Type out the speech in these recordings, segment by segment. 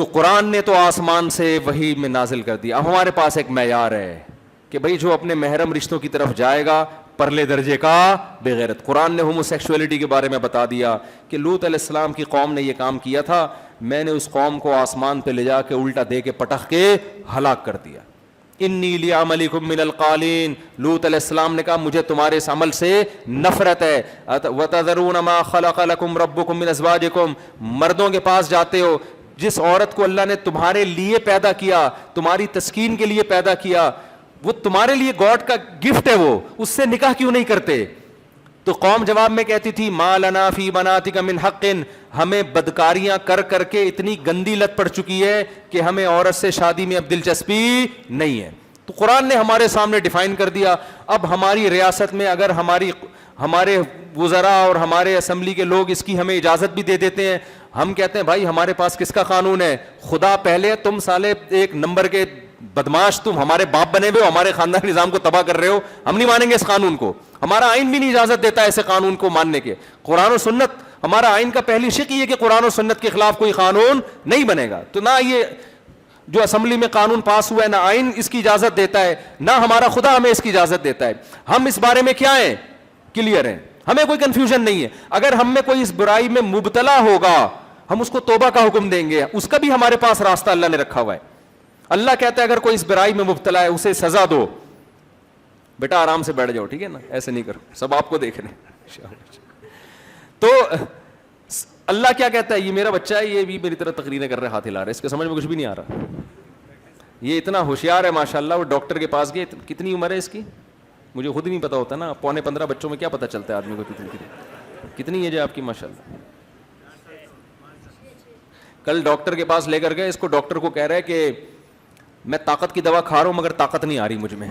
تو قرآن نے تو آسمان سے وحی میں نازل کر دیا. اب ہمارے پاس ایک معیار ہے کہ بھئی جو اپنے محرم رشتوں کی طرف جائے گا پرلے درجے کا بغیرت. قرآن نے ہومو سیکشولیٹی کے بارے میں بتا دیا کہ لوط علیہ السلام کی قوم نے یہ کام کیا تھا, میں نے اس قوم کو آسمان پہ لے جا کے الٹا دے کے پٹخ کے ہلاک کر دیا. انی لعملکم من القالین, لوط علیہ السلام نے کہا مجھے تمہارے اس عمل سے نفرت ہے. وتذرون ما خلق لکم ربکم من ازواجکم, مردوں کے پاس جاتے ہو جس عورت کو اللہ نے تمہارے لیے پیدا کیا, تمہاری تسکین کے لیے پیدا کیا, وہ تمہارے لیے گاڈ کا گفٹ ہے, وہ اس سے نکاح کیوں نہیں کرتے؟ تو قوم جواب میں کہتی تھی ما لنا فی بناتک من حق, ہمیں بدکاریاں کر کر کے اتنی گندی لت پڑ چکی ہے کہ ہمیں عورت سے شادی میں اب دلچسپی نہیں ہے. تو قرآن نے ہمارے سامنے ڈیفائن کر دیا. اب ہماری ریاست میں اگر ہمارے وزراء اور ہمارے اسمبلی کے لوگ اس کی ہمیں اجازت بھی دے دیتے ہیں, ہم کہتے ہیں بھائی ہمارے پاس کس کا قانون ہے؟ خدا پہلے, تم سالے ایک نمبر کے بدماش, تم ہمارے باپ بنے ہوئے ہو, ہمارے خاندان نظام کو تباہ کر رہے ہو, ہم نہیں مانیں گے اس قانون کو. ہمارا آئین بھی نہیں اجازت دیتا ایسے قانون کو ماننے کے. قرآن و سنت, ہمارا آئین کا پہلی شق یہ ہے کہ قرآن و سنت کے خلاف کوئی قانون نہیں بنے گا. تو نہ یہ جو اسمبلی میں قانون پاس ہوا ہے, نہ آئین اس کی اجازت دیتا ہے, نہ ہمارا خدا ہمیں اس کی اجازت دیتا ہے. ہم اس بارے میں کیا ہیں؟ کلیئر ہیں, ہمیں کوئی کنفیوژن نہیں ہے. اگر ہم میں کوئی اس برائی میں مبتلا ہوگا ہم اس کو توبہ کا حکم دیں گے, اس کا بھی ہمارے پاس راستہ اللہ نے رکھا ہوا ہے. اللہ کہتا ہے اگر کوئی اس برائی میں مبتلا ہے اسے سزا دو, بیٹا آرام سے بیٹھ جاؤ, ٹھیک ہے نا, ایسے نہیں کرو, سب آپ کو دیکھ رہے ہیں. تو اللہ کیا کہتا ہے؟ یہ میرا بچہ ہے, یہ بھی میری طرح تقریریں کر رہے, ہاتھ ہلا رہے, اس کے سمجھ میں کچھ بھی نہیں آ رہا. یہ اتنا ہوشیار ہے ماشاءاللہ, وہ ڈاکٹر کے پاس گئے, کتنی عمر ہے اس کی مجھے خود ہی نہیں پتا ہوتا نا, 14.15 بچوں میں کیا پتا چلتا ہے آدمی کو کتنی ایج ہے آپ کی ماشاءاللہ. کل ڈاکٹر کے پاس لے کر گئے, اس کو ڈاکٹر کو کہہ رہا ہے کہ میں طاقت کی دوا کھا رہا ہوں مگر طاقت نہیں آ رہی مجھ میں,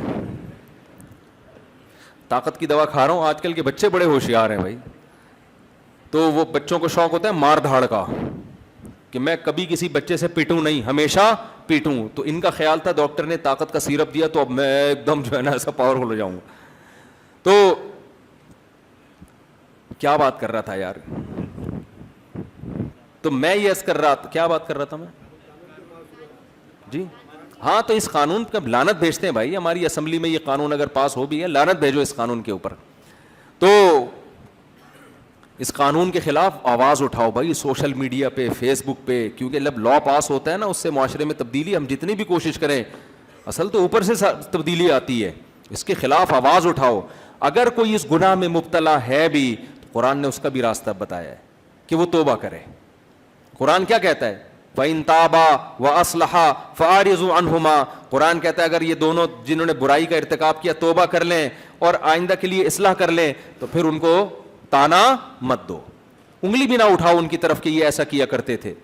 طاقت کی دوا کھا رہا ہوں. آج کل کے بچے بڑے ہوشیار ہیں بھائی. تو وہ بچوں کو شوق ہوتا ہے مار دھاڑ کا, کہ میں کبھی کسی بچے سے پیٹوں نہیں, ہمیشہ پیٹوں. تو ان کا خیال تھا ڈاکٹر نے طاقت کا سیرپ دیا تو اب میں ایک دم جو ہے نا ایسا پاورفل ہو جاؤں گا. تو کیا بات کر رہا تھا یار, تو میں یہ کر رہا تھا, کیا بات کر رہا تھا میں جی ہاں. تو اس قانون کا لعنت بھیجتے ہیں بھائی, ہماری اسمبلی میں یہ قانون اگر پاس ہو بھی ہے, لعنت بھیجو اس قانون کے اوپر. تو اس قانون کے خلاف آواز اٹھاؤ بھائی, سوشل میڈیا پہ, فیس بک پہ, کیونکہ جب لا پاس ہوتا ہے نا اس سے معاشرے میں تبدیلی, ہم جتنی بھی کوشش کریں اصل تو اوپر سے تبدیلی آتی ہے. اس کے خلاف آواز اٹھاؤ. اگر کوئی اس گناہ میں مبتلا ہے بھی تو قرآن نے اس کا بھی راستہ بتایا ہے کہ وہ توبہ کرے. قرآن کیا کہتا ہے؟ فَإِن تَابَا وَأَصْلَحَا فَأَعْرِضُوا عَنْهُمَا. قرآن کہتا ہے اگر یہ دونوں جنہوں نے برائی کا ارتکاب کیا توبہ کر لیں اور آئندہ کے لیے اصلاح کر لیں تو پھر ان کو تانا مت دو, انگلی بھی نہ اٹھاؤ ان کی طرف کہ یہ ایسا کیا کرتے تھے.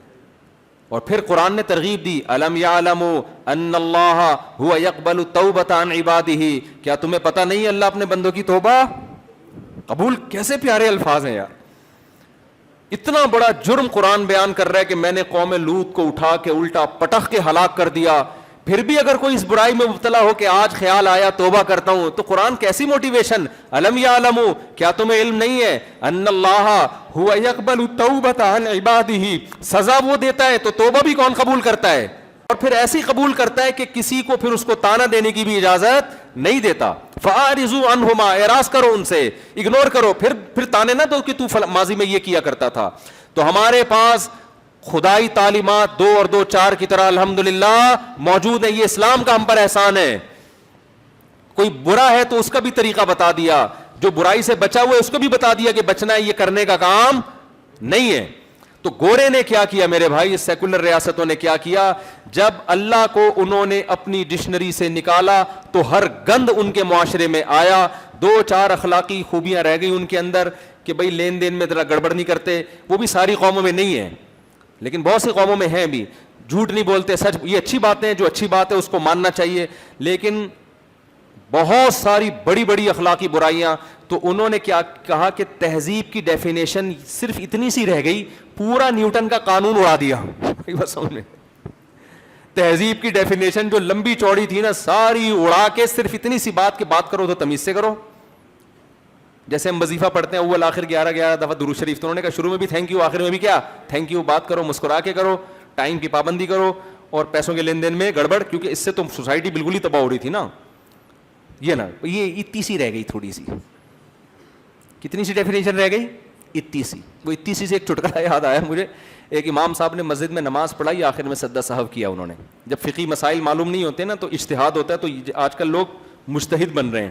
اور پھر قرآن نے ترغیب دی, أَلَمْ يَعْلَمُوا أَنَّ اللَّهَ هُوَ يَقْبَلُ التَّوْبَةَ عَنْ عِبَادِهِ. کیا تمہیں پتہ نہیں اللہ اپنے بندوں کی توبہ قبول, کیسے پیارے الفاظ ہیں یار. اتنا بڑا جرم قرآن بیان کر رہا ہے کہ میں نے قوم لوط کو اٹھا کے الٹا پٹخ کے ہلاک کر دیا, پھر بھی اگر کوئی اس برائی میں مبتلا ہو کہ آج خیال آیا توبہ کرتا ہوں, تو قرآن کیسی موٹیویشن. الم یعلموا, کیا تمہیں علم نہیں ہے, ان اللہ هو یقبل التوبۃ عن عبادہ, سزا وہ دیتا ہے تو توبہ بھی کون قبول کرتا ہے, اور پھر ایسی قبول کرتا ہے کہ کسی کو پھر اس کو تانا دینے کی بھی اجازت نہیں دیتا. فاعرضوا عنہما, اعراض کرو ان سے, اگنور کرو, پھر تانے نہ دو کہ تو ماضی میں یہ کیا کرتا تھا. تو ہمارے پاس خدائی تعلیمات 2 اور 2 4 کی طرح الحمدللہ موجود ہے. یہ اسلام کا ہم پر احسان ہے. کوئی برا ہے تو اس کا بھی طریقہ بتا دیا, جو برائی سے بچا ہوا ہے اس کو بھی بتا دیا کہ بچنا ہے, یہ کرنے کا کام نہیں ہے. تو گورے نے کیا کیا میرے بھائی, سیکولر ریاستوں نے کیا کیا, جب اللہ کو انہوں نے اپنی ڈکشنری سے نکالا تو ہر گند ان کے معاشرے میں آیا. 2 4 اخلاقی خوبیاں رہ گئی ان کے اندر کہ بھئی لین دین میں ذرا گڑبڑ نہیں کرتے, وہ بھی ساری قوموں میں نہیں ہے لیکن بہت سی قوموں میں ہیں بھی. جھوٹ نہیں بولتے, سچ, یہ اچھی باتیں ہیں, جو اچھی بات ہے اس کو ماننا چاہیے. لیکن بہت ساری بڑی بڑی اخلاقی برائیاں, تو انہوں نے کیا کہا کہ تہذیب کی ڈیفینیشن صرف اتنی سی رہ گئی, پورا نیوٹن کا قانون اڑا دیا. بس سمجھ, تہذیب کی ڈیفینیشن جو لمبی چوڑی تھی نا ساری اڑا کے صرف اتنی سی بات کی بات کرو تو تمیز سے کرو. جیسے ہم وظیفہ پڑھتے ہیں اول آخر 11 11 دفعہ درود شریف, تو انہوں نے کہا شروع میں بھی تھینک یو, آخر میں بھی کیا تھینک یو, بات کرو مسکرا کے کرو, ٹائم کی پابندی کرو اور پیسوں کے لین دین میں گڑبڑ, کیونکہ اس سے تو سوسائٹی بالکل ہی تباہ ہو رہی تھی نا. یہ نا, یہ اتنی سی رہ گئی تھوڑی سی. کتنی سی ڈیفینیشن رہ گئی؟ اتنی سی. وہ اتنی سی سے ایک چٹکلا یاد آیا مجھے. ایک امام صاحب نے مسجد میں نماز پڑھائی, آخر میں سجدہ سہو کیا انہوں نے. جب فقہی مسائل معلوم نہیں ہوتے نا تو اجتہاد ہوتا ہے, تو آج کل لوگ مجتہد بن رہے ہیں.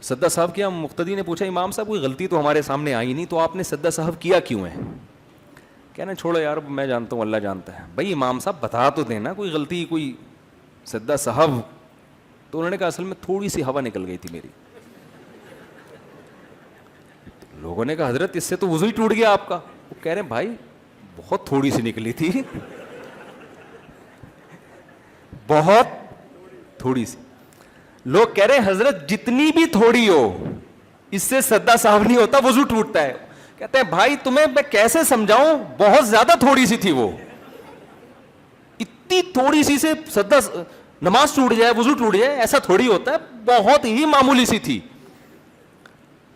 سجدہ سہو کیا. مقتدی نے پوچھا امام صاحب کوئی غلطی تو ہمارے سامنے آئی نہیں, تو آپ نے سجدہ سہو کیا کیوں ہے؟ کہنا چھوڑو یار میں جانتا ہوں اللہ جانتا ہے. بھائی امام صاحب بتا تو دینا کوئی غلطی, کوئی سجدہ سہو. تو انہوں نے کہا اصل میں تھوڑی سی ہوا نکل گئی تھی میری. لوگوں نے کہا حضرت اس سے تو وضو ہی ٹوٹ گیا آپ کا. وہ کہہ رہے ہیں بھائی بہت تھوڑی سی نکلی تھی, بہت تھوڑی سی. لوگ کہہ رہے ہیں حضرت جتنی بھی تھوڑی ہو اس سے سجدہ سہو نہیں ہوتا, وضو ٹوٹتا ہے. کہتے ہیں بھائی تمہیں میں کیسے سمجھاؤں, بہت زیادہ تھوڑی سی تھی وہ. اتنی تھوڑی سی سے سجدہ نماز ٹوٹ جائے, وضو ٹوٹ جائے, ایسا تھوڑی ہوتا ہے, بہت ہی معمولی سی تھی.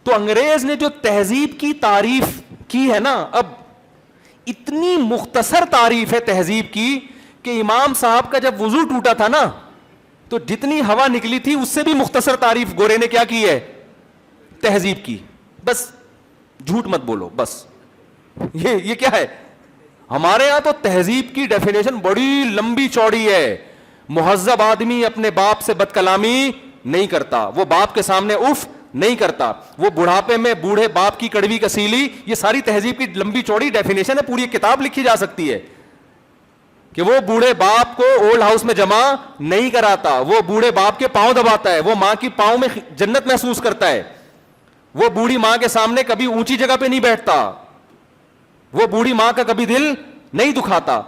تو انگریز نے جو تہذیب کی تعریف کی ہے نا, اب اتنی مختصر تعریف ہے تہذیب کی کہ امام صاحب کا جب وضو ٹوٹا تھا نا تو جتنی ہوا نکلی تھی اس سے بھی مختصر تعریف گورے نے کیا کی ہے, تہذیب کی. بس جھوٹ مت بولو, بس یہ کیا ہے. ہمارے یہاں تو تہذیب کی ڈیفینیشن بڑی لمبی چوڑی ہے. مہذب آدمی اپنے باپ سے بد کلامی نہیں کرتا, وہ باپ کے سامنے اف نہیں کرتا, وہ بڑھاپے میں بوڑھے باپ کی کڑوی کسیلی. یہ ساری تہذیب کی لمبی چوڑی ڈیفینیشن ہے, پوری ایک کتاب لکھی جا سکتی ہے کہ وہ بوڑھے باپ کو اولڈ ہاؤس میں جمع نہیں کراتا, وہ بوڑھے باپ کے پاؤں دباتا ہے, وہ ماں کی پاؤں میں جنت محسوس کرتا ہے, وہ بوڑھی ماں کے سامنے کبھی اونچی جگہ پہ نہیں بیٹھتا, وہ بوڑھی ماں کا کبھی دل نہیں دکھاتا.